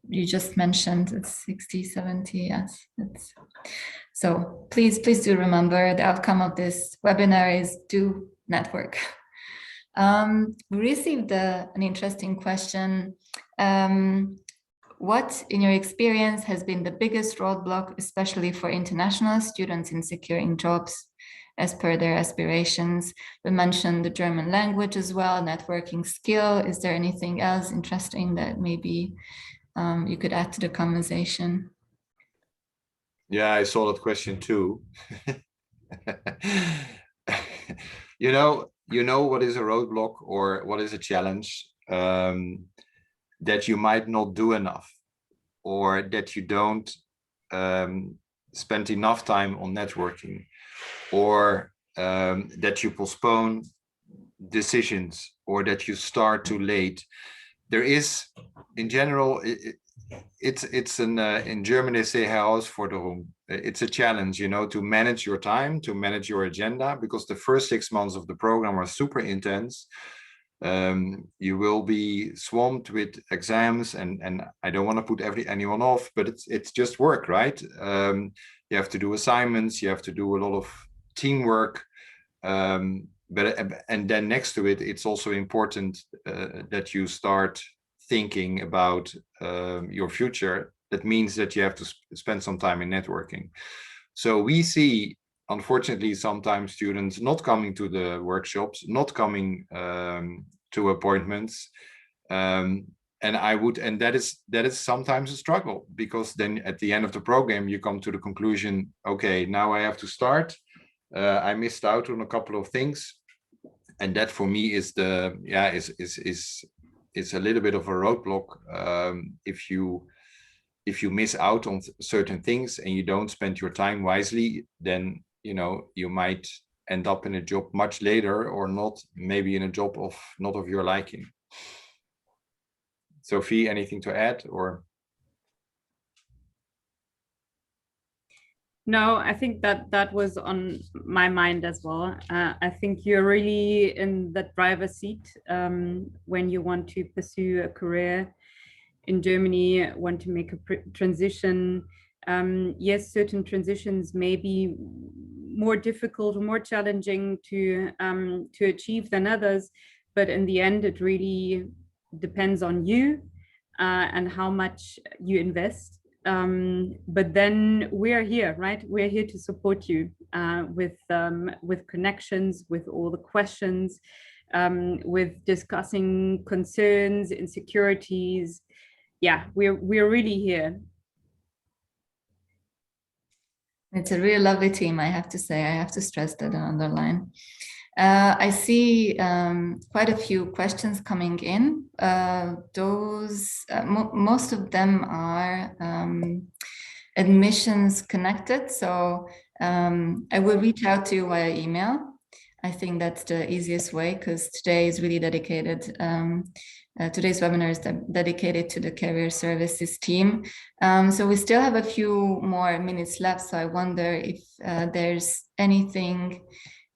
you just mentioned. It's 60, 70, yes. So please do remember the outcome of this webinar is do network. We received an interesting question. What, in your experience, has been the biggest roadblock, especially for international students in securing jobs as per their aspirations? We mentioned the German language as well, networking skill. Is there anything else interesting that maybe you could add to the conversation? Yeah, I saw that question too. You know what is a roadblock or what is a challenge? That you might not do enough, or that you don't spend enough time on networking, or that you postpone decisions, or that you start too late. There is, in general, it's in German they say Herausforderung. It's a challenge, to manage your time, to manage your agenda, because the first 6 months of the program are super intense. You will be swamped with exams, and I don't want to put anyone off, but it's just work, right? You have to do assignments, you have to do a lot of teamwork, and then next to it, it's also important that you start thinking about your future. That means that you have to spend some time in networking. So we see, unfortunately, sometimes students not coming to the workshops, not coming to appointments, and that is sometimes a struggle, because then at the end of the program you come to the conclusion, okay, now I have to start. I missed out on a couple of things, and that for me is is a little bit of a roadblock. If you miss out on certain things and you don't spend your time wisely, then you might end up in a job much later, or not, maybe in a job not of your liking. Sophie, anything to add? Or no, I think that was on my mind as well. I think you're really in the driver's seat when you want to pursue a career in Germany, want to make a transition. Yes, certain transitions may be more difficult or more challenging to achieve than others, but in the end, it really depends on you. and how much you invest. But then we're here, right? We're here to support you with connections, with all the questions, with discussing concerns, insecurities. Yeah, we're really here. It's a really lovely team, I have to say. I have to stress that and underline. I see quite a few questions coming in. Most of them are admissions connected. So I will reach out to you via email. I think that's the easiest way, because today is really dedicated. Today's webinar is dedicated to the career services team. So we still have a few more minutes left. So I wonder if there's anything,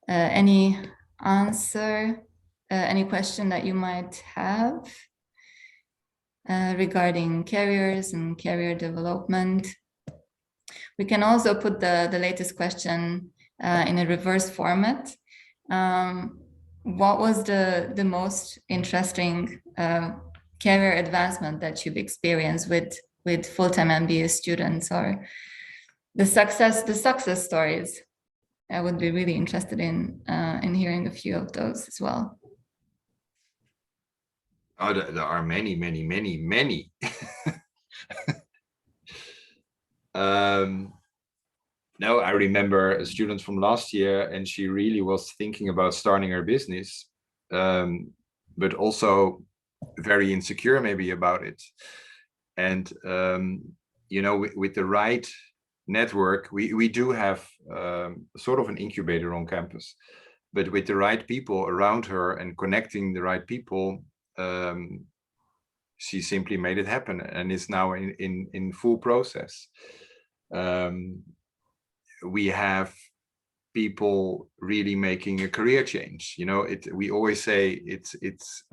any answer, any question that you might have regarding careers and career development. We can also put the latest question in a reverse format. What was the most interesting career advancement that you've experienced with full-time MBA students, or the success stories? I would be really interested in hearing a few of those as well. Oh, there are many. No, I remember a student from last year, and she really was thinking about starting her business, but also very insecure maybe about it. And, you know, with the right network, we do have sort of an incubator on campus, but with the right people around her and connecting the right people, she simply made it happen and is now in full process. We have people really making a career change. You know, we always say it's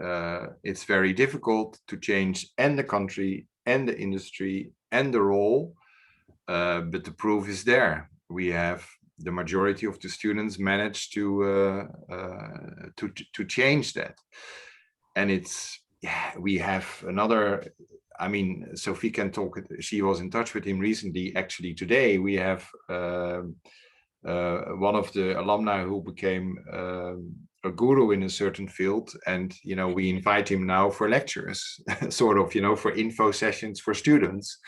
very difficult to change and the country and the industry and the role, but the proof is there. We have the majority of the students managed to change that, and we have another. I mean, Sophie can talk. She was in touch with him recently. Actually, today we have one of the alumni who became a guru in a certain field, and you know, we invite him now for lectures, sort of, you know, for info sessions for students,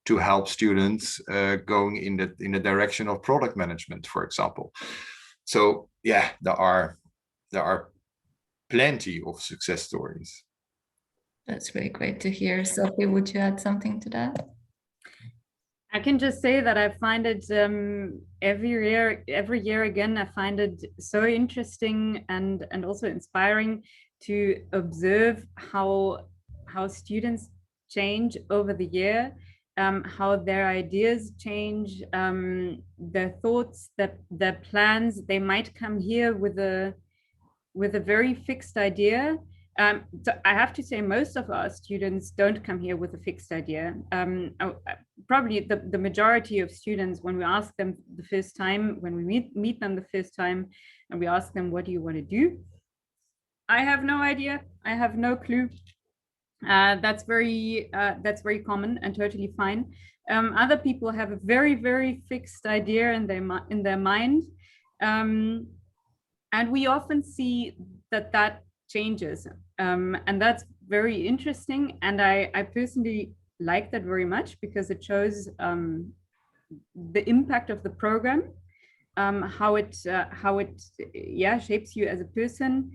to help students going in the direction of product management, for example. So yeah, there are plenty of success stories. That's really great to hear. Sophie, would you add something to that? I can just say that I find it every year again, I find it so interesting and also inspiring to observe how students change over the year, how their ideas change, their thoughts, their plans. They might come here with a very fixed idea. So I have to say, most of our students don't come here with a fixed idea. Probably the majority of students, when we ask them the first time, when we meet them the first time, and we ask them, what do you want to do? I have no idea. I have no clue. That's very common and totally fine. Other people have a very, very fixed idea in their mind. And we often see that changes, and that's very interesting, and I personally like that very much, because it shows the impact of the program, how it shapes you as a person,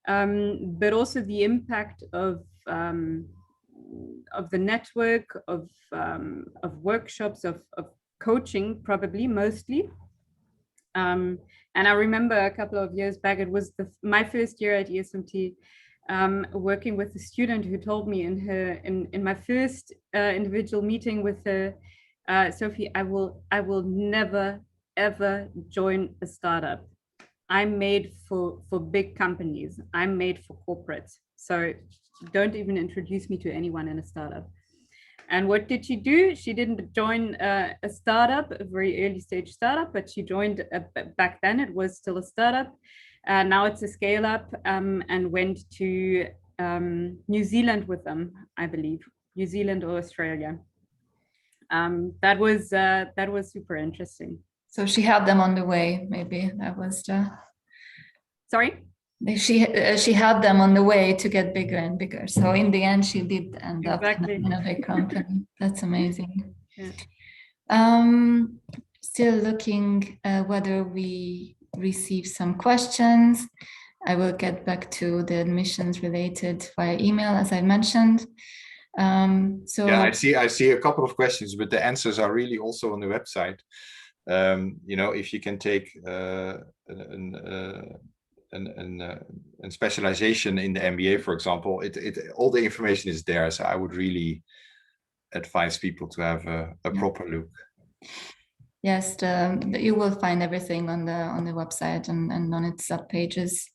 but also the impact of the network of workshops, of coaching, probably mostly. And I remember a couple of years back, it was my first year at ESMT, working with a student who told me in my first individual meeting with her, Sophie, I will never ever join a startup. I'm made for big companies. I'm made for corporates. So don't even introduce me to anyone in a startup. And what did she do? She didn't join a startup, a very early stage startup, but she joined, back then it was still a startup. Now it's a scale up, and went to New Zealand with them, I believe. New Zealand or Australia. That was super interesting. So she had them on the way, maybe that was the... Sorry? She had them on the way to get bigger and bigger. So in the end, she did end Exactly. up in a big company. That's amazing. Yeah. Still looking whether we receive some questions. I will get back to the admissions related via email, as I mentioned. So yeah, I see a couple of questions, but the answers are really also on the website. You know, if you can take a specialization in the MBA, for example, all the information is there. So I would really advise people to have a proper look. Yes, you will find everything on the website and on its sub pages.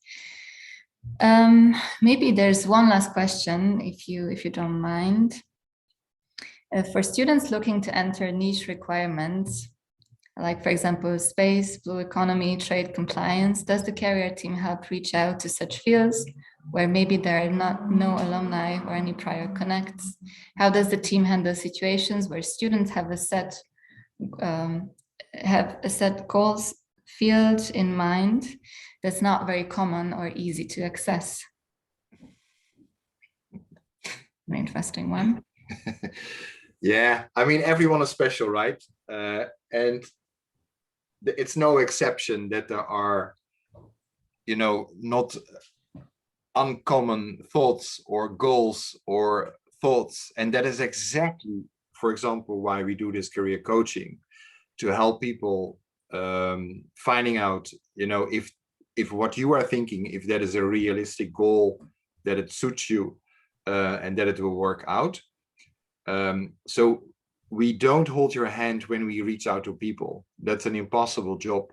Maybe there's one last question, if you don't mind. For students looking to enter niche requirements, like for example, space, blue economy, trade compliance, does the career team help reach out to such fields where maybe there are no alumni or any prior connects? How does the team handle situations where students have a set goals field in mind that's not very common or easy to access? Very interesting one. Yeah, I mean, everyone is special, right? And it's no exception that there are, you know, not uncommon thoughts or goals or thoughts. And that is exactly, for example, why we do this career coaching, to help people finding out, you know, if what you are thinking, if that is a realistic goal, that it suits you and that it will work out. So we don't hold your hand when we reach out to people. That's an impossible job,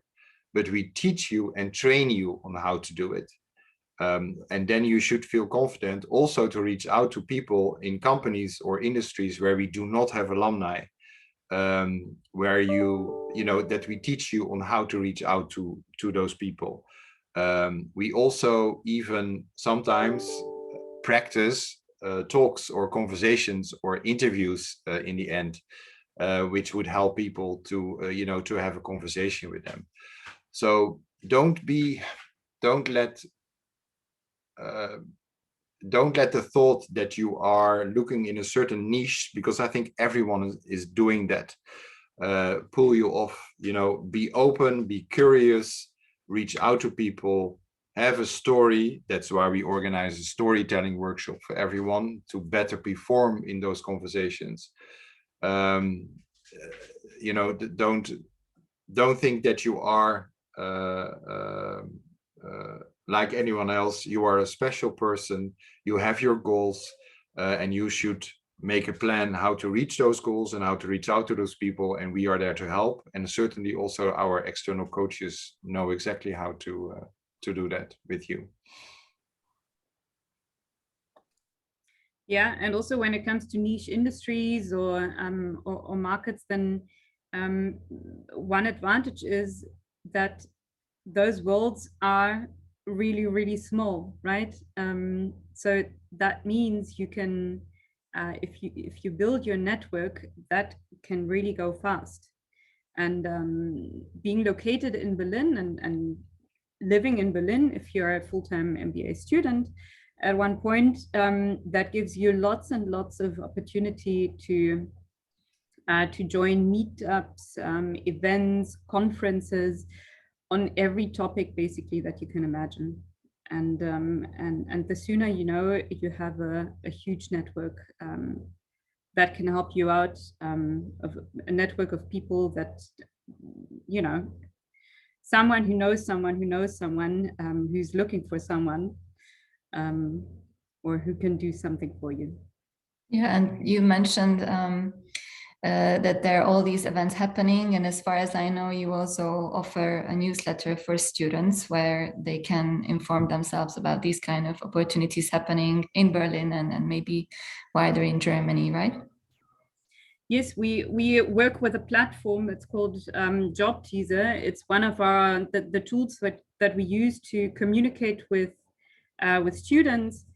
but we teach you and train you on how to do it. And then you should feel confident also to reach out to people in companies or industries where we do not have alumni, where you know, that we teach you on how to reach out to those people. We also even sometimes practice talks or conversations or interviews in the end, which would help people to you know, to have a conversation with them. So don't let the thought that you are looking in a certain niche, because I think everyone is doing that, pull you off. You know, be open, be curious, reach out to people, have a story. That's why we organize a storytelling workshop for everyone to better perform in those conversations. You know, don't think that you are like anyone else. You are a special person. You have your goals, and you should make a plan how to reach those goals and how to reach out to those people. And we are there to help. And certainly also our external coaches know exactly how to do that with you. Yeah, and also when it comes to niche industries or markets, then one advantage is that those worlds are really, really small, right? So that means you can, if you build your network, that can really go fast. And being located in Berlin and living in Berlin, if you're a full-time MBA student, at one point, that gives you lots and lots of opportunity to join meetups, events, conferences on every topic basically that you can imagine. And the sooner you know, you have a huge network that can help you out, of a network of people that, you know, someone who knows someone who knows someone who's looking for someone, or who can do something for you. Yeah, and you mentioned that there are all these events happening, and as far as I know, you also offer a newsletter for students where they can inform themselves about these kind of opportunities happening in Berlin and maybe wider in Germany, right? Yes, we work with a platform. It's called Job Teaser. It's one of our the tools that we use to communicate with students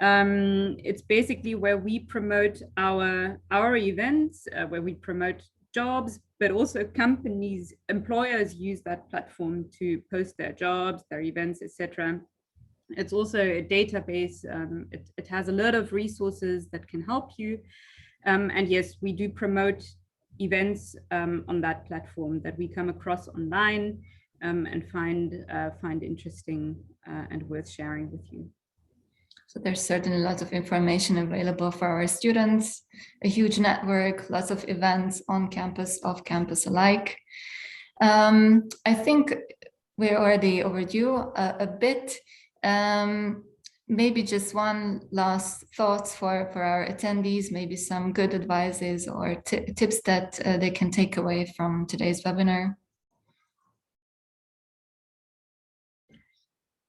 It's basically where we promote our events, where we promote jobs, but also companies, employers use that platform to post their jobs, their events, etc. It's also a database. It has a lot of resources that can help you. And yes, we do promote events on that platform that we come across online and find interesting and worth sharing with you. So there's certainly lots of information available for our students, a huge network, lots of events on campus, off campus alike. I think we're already overdue a bit. Maybe just one last thoughts for our attendees, maybe some good advices or tips that they can take away from today's webinar.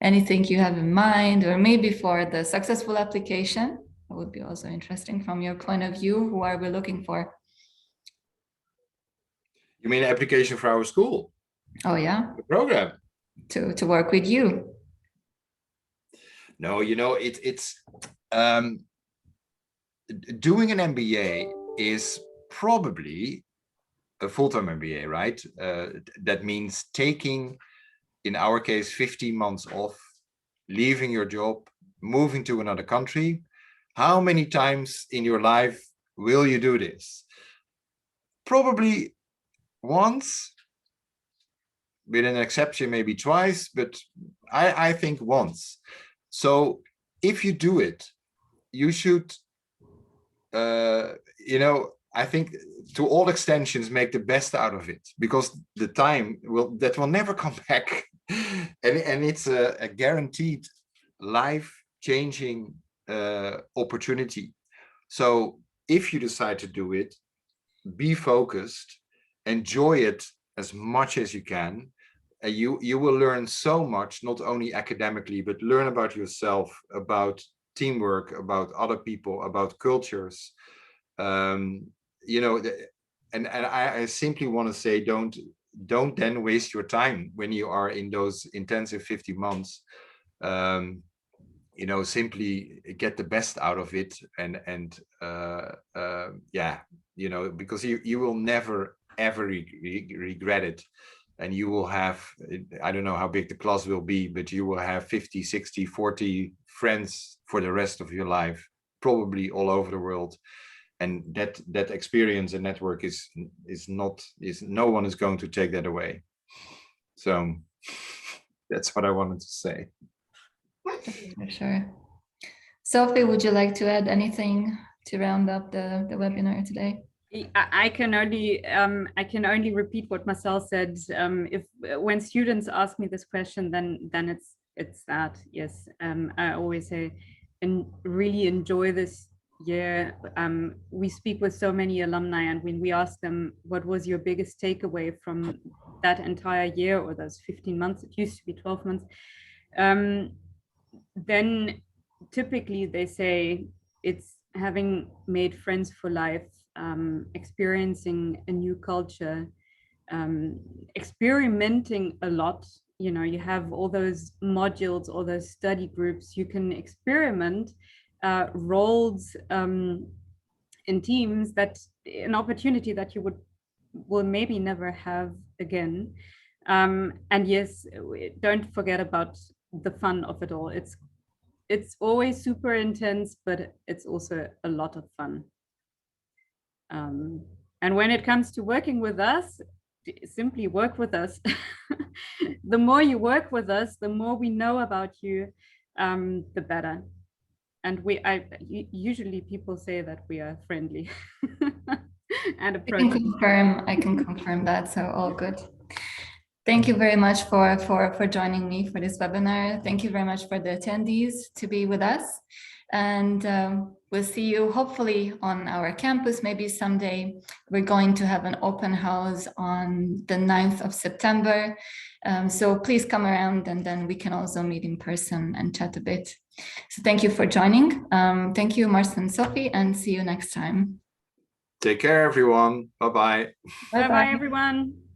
Anything you have in mind, or maybe for the successful application, that would be also interesting from your point of view. Who are we looking for? You mean application for our school? Oh yeah. The program. To work with you. No, you know, it's doing an MBA is probably a full-time MBA, right? That means taking, in our case, 15 months off, leaving your job, moving to another country. How many times in your life will you do this? Probably once, with an exception, maybe twice, but I think once. So if you do it, you should, you know, I think to all extensions, make the best out of it, because the time that will never come back. And it's a guaranteed life-changing opportunity. So if you decide to do it, be focused, enjoy it as much as you can. You will learn so much, not only academically, but learn about yourself, about teamwork, about other people, about cultures. You know, and I simply want to say, don't then waste your time when you are in those intensive 50 months. You know, simply get the best out of it, and yeah, you know, because you will never ever regret it. And you will have, I don't know how big the class will be, but you will have 50, 60, 40 friends for the rest of your life, probably all over the world. And that experience and network is no one is going to take that away. So that's what I wanted to say. For sure. Sophie, would you like to add anything to round up the webinar today? I can only repeat what Marcel said. When students ask me this question, then it's that, yes. I always say, and really enjoy this year. We speak with so many alumni, and when we ask them, what was your biggest takeaway from that entire year, or those 15 months, it used to be 12 months, then typically they say it's having made friends for life, experiencing a new culture, experimenting a lot. You know, you have all those modules, all those study groups, you can experiment roles in teams, that's an opportunity that you will maybe never have again. And yes, don't forget about the fun of it all. It's always super intense, but it's also a lot of fun. And when it comes to working with us, simply work with us. The more you work with us, the more we know about you, the better. And usually people say that we are friendly and approachable. I can confirm that, so all good. Thank you very much for joining me for this webinar. Thank you very much for the attendees to be with us. And we'll see you hopefully on our campus, maybe someday. We're going to have an open house on the 9th of September. So please come around, and then we can also meet in person and chat a bit. So thank you for joining. Thank you, Marcel and Sophie, and see you next time. Take care, everyone. Bye-bye. Bye-bye, everyone.